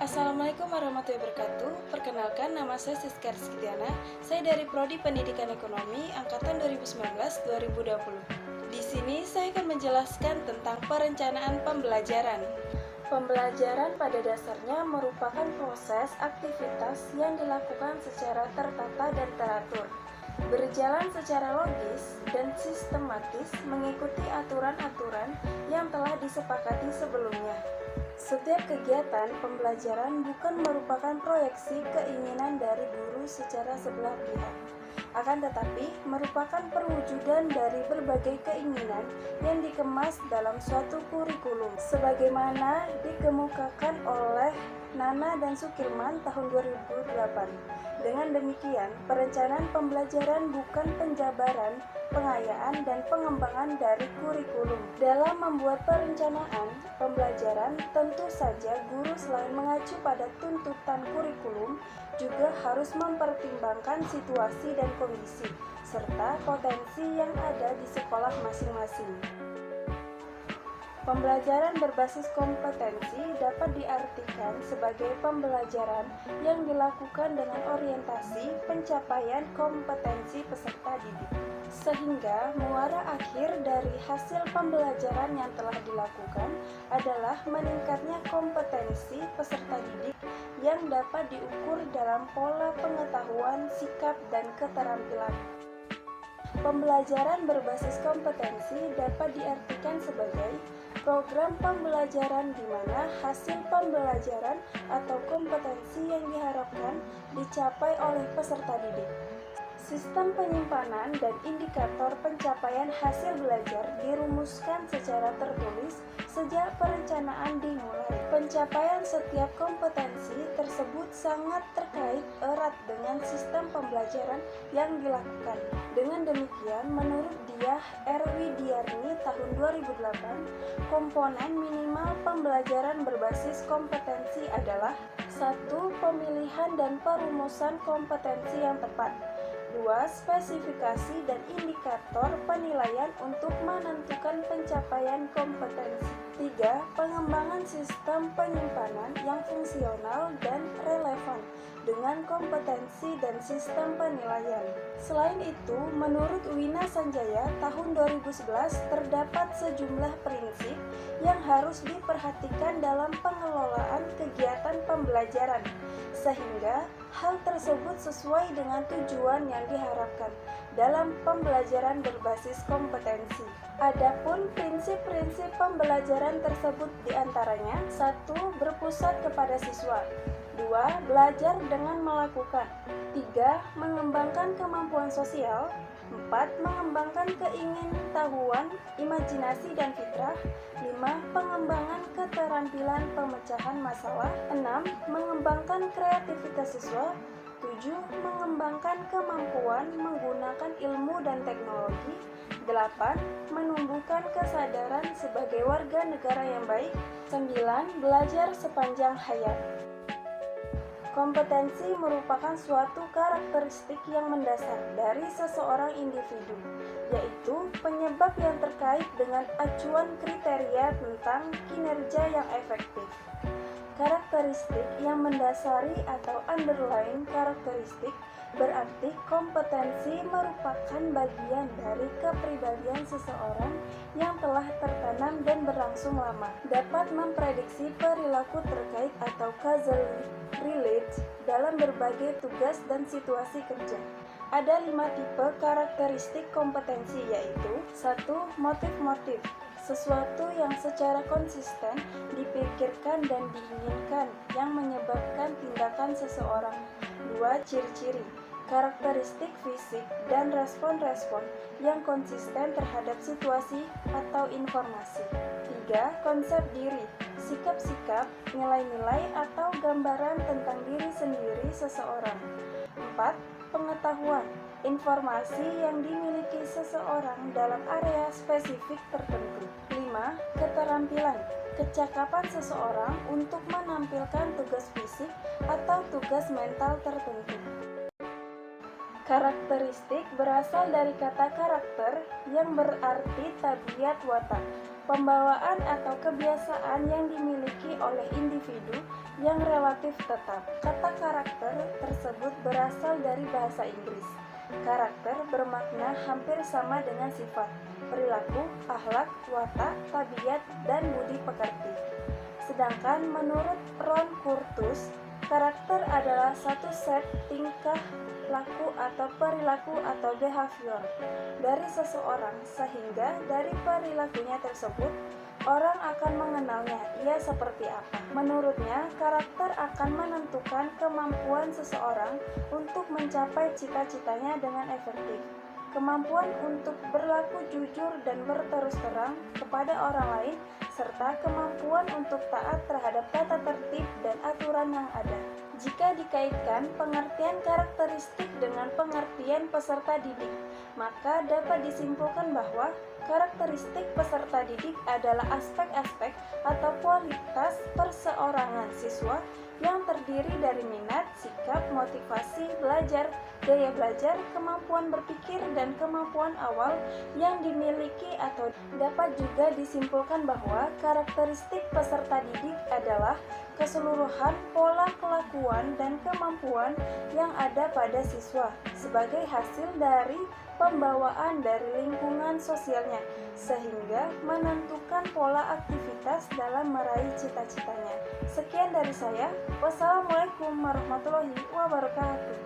Assalamualaikum warahmatullahi wabarakatuh. Perkenalkan, nama saya Siska Rizkytiana. Saya dari Prodi Pendidikan Ekonomi angkatan 2019-2020. Di sini saya akan menjelaskan tentang perencanaan pembelajaran. Pembelajaran pada dasarnya merupakan proses aktivitas yang dilakukan secara tertata dan teratur, berjalan secara logis dan sistematis mengikuti aturan-aturan yang telah disepakati sebelumnya. Setiap kegiatan pembelajaran bukan merupakan proyeksi keinginan dari guru secara sebelah pihak, akan tetapi merupakan perwujudan dari berbagai keinginan yang dikemas dalam suatu kurikulum, sebagaimana dikemukakan oleh Nana dan Sukirman tahun 2008. Dengan demikian, perencanaan pembelajaran bukan penjabaran, pengayaan, dan pengembangan dari kurikulum. Dalam membuat perencanaan pembelajaran, tentu saja guru selain mengacu pada tuntutan kurikulum, juga harus mempertimbangkan situasi dan kondisi, serta potensi yang ada di sekolah masing-masing. Pembelajaran berbasis kompetensi dapat diartikan sebagai pembelajaran yang dilakukan dengan orientasi pencapaian kompetensi peserta didik, sehingga muara akhir dari hasil pembelajaran yang telah dilakukan adalah meningkatnya kompetensi peserta didik yang dapat diukur dalam pola pengetahuan, sikap, dan keterampilan. Pembelajaran berbasis kompetensi dapat diartikan sebagai program pembelajaran di mana hasil pembelajaran atau kompetensi yang diharapkan dicapai oleh peserta didik. Sistem penyimpanan dan indikator pencapaian hasil belajar dirumuskan secara tertulis sejak perencanaan dimulai. Pencapaian setiap kompetensi tersebut sangat terkait erat dengan sistem pembelajaran yang dilakukan. Dengan demikian, menurut Diah Erwidiarni tahun 2008, komponen minimal pembelajaran berbasis kompetensi adalah 1. Pemilihan dan perumusan kompetensi yang tepat. 2. Spesifikasi dan indikator penilaian untuk menentukan pencapaian kompetensi. 3. Pengembangan sistem penyimpanan yang fungsional dan relevan dengan kompetensi dan sistem penilaian. Selain itu, menurut Wina Sanjaya tahun 2011 terdapat sejumlah prinsip yang harus diperhatikan dalam pengelolaan kegiatan pembelajaran, sehingga hal tersebut sesuai dengan tujuan yang diharapkan dalam pembelajaran berbasis kompetensi. Adapun prinsip-prinsip pembelajaran tersebut diantaranya: 1. Berpusat kepada siswa. 2. Belajar dengan melakukan. 3. Mengembangkan kemampuan sosial. 4. Mengembangkan keingintahuan, imajinasi, dan fitrah. 5. Pengembangan keterampilan pemecahan masalah. 6. Mengembangkan kreativitas siswa. 7. Mengembangkan kemampuan menggunakan ilmu dan teknologi. 8. Menumbuhkan kesadaran sebagai warga negara yang baik. 9. Belajar sepanjang hayat. Kompetensi merupakan suatu karakteristik yang mendasar dari seseorang individu, yaitu penyebab yang terkait dengan acuan kriteria tentang kinerja yang efektif. Karakteristik yang mendasari atau underlying karakteristik berarti kompetensi merupakan bagian dari kepribadian seseorang yang telah tertanam dan berlangsung lama, dapat memprediksi perilaku terkait atau causally relate dalam berbagai tugas dan situasi kerja. Ada 5 tipe karakteristik kompetensi, yaitu 1. Motif-motif, sesuatu yang secara konsisten dipikirkan dan diinginkan yang menyebabkan tindakan seseorang. 2. Ciri-ciri, karakteristik fisik dan respon-respon yang konsisten terhadap situasi atau informasi. 3. Konsep diri, sikap-sikap, nilai-nilai atau gambaran tentang diri sendiri seseorang. 4. Pengetahuan, informasi yang dimiliki seseorang dalam area spesifik tertentu. 5. Keterampilan, kecakapan seseorang untuk menampilkan tugas fisik atau tugas mental tertentu. Karakteristik berasal dari kata karakter yang berarti tabiat watak. pembawaan atau kebiasaan yang dimiliki oleh individu yang relatif tetap. Kata karakter tersebut berasal dari bahasa Inggris. Karakter bermakna hampir sama dengan sifat, perilaku, akhlak, watak, tabiat, dan budi pekerti. Sedangkan menurut Ron Curtis, karakter adalah satu set tingkah laku atau perilaku atau behavior dari seseorang, sehingga dari perilakunya tersebut orang akan mengenalnya ia seperti apa. Menurutnya, karakter akan menentukan kemampuan seseorang untuk mencapai cita-citanya dengan efektif. Kemampuan untuk berlaku jujur dan berterus terang kepada orang lain, serta kemampuan untuk taat terhadap tata tertib dan aturan yang ada. Jika dikaitkan pengertian karakteristik dengan pengertian peserta didik, maka dapat disimpulkan bahwa karakteristik peserta didik adalah aspek-aspek atau kualitas perseorangan siswa yang terdiri dari minat, sikap, motivasi belajar, gaya belajar, kemampuan berpikir, dan kemampuan awal yang dimiliki. Atau dapat juga disimpulkan bahwa karakteristik peserta didik adalah keseluruhan pola kelakuan dan kemampuan yang ada pada siswa sebagai hasil dari pembawaan dari lingkungan sosialnya, sehingga menentukan pola aktivitas dalam meraih cita-citanya. Sekian dari saya. Wassalamualaikum warahmatullahi wabarakatuh.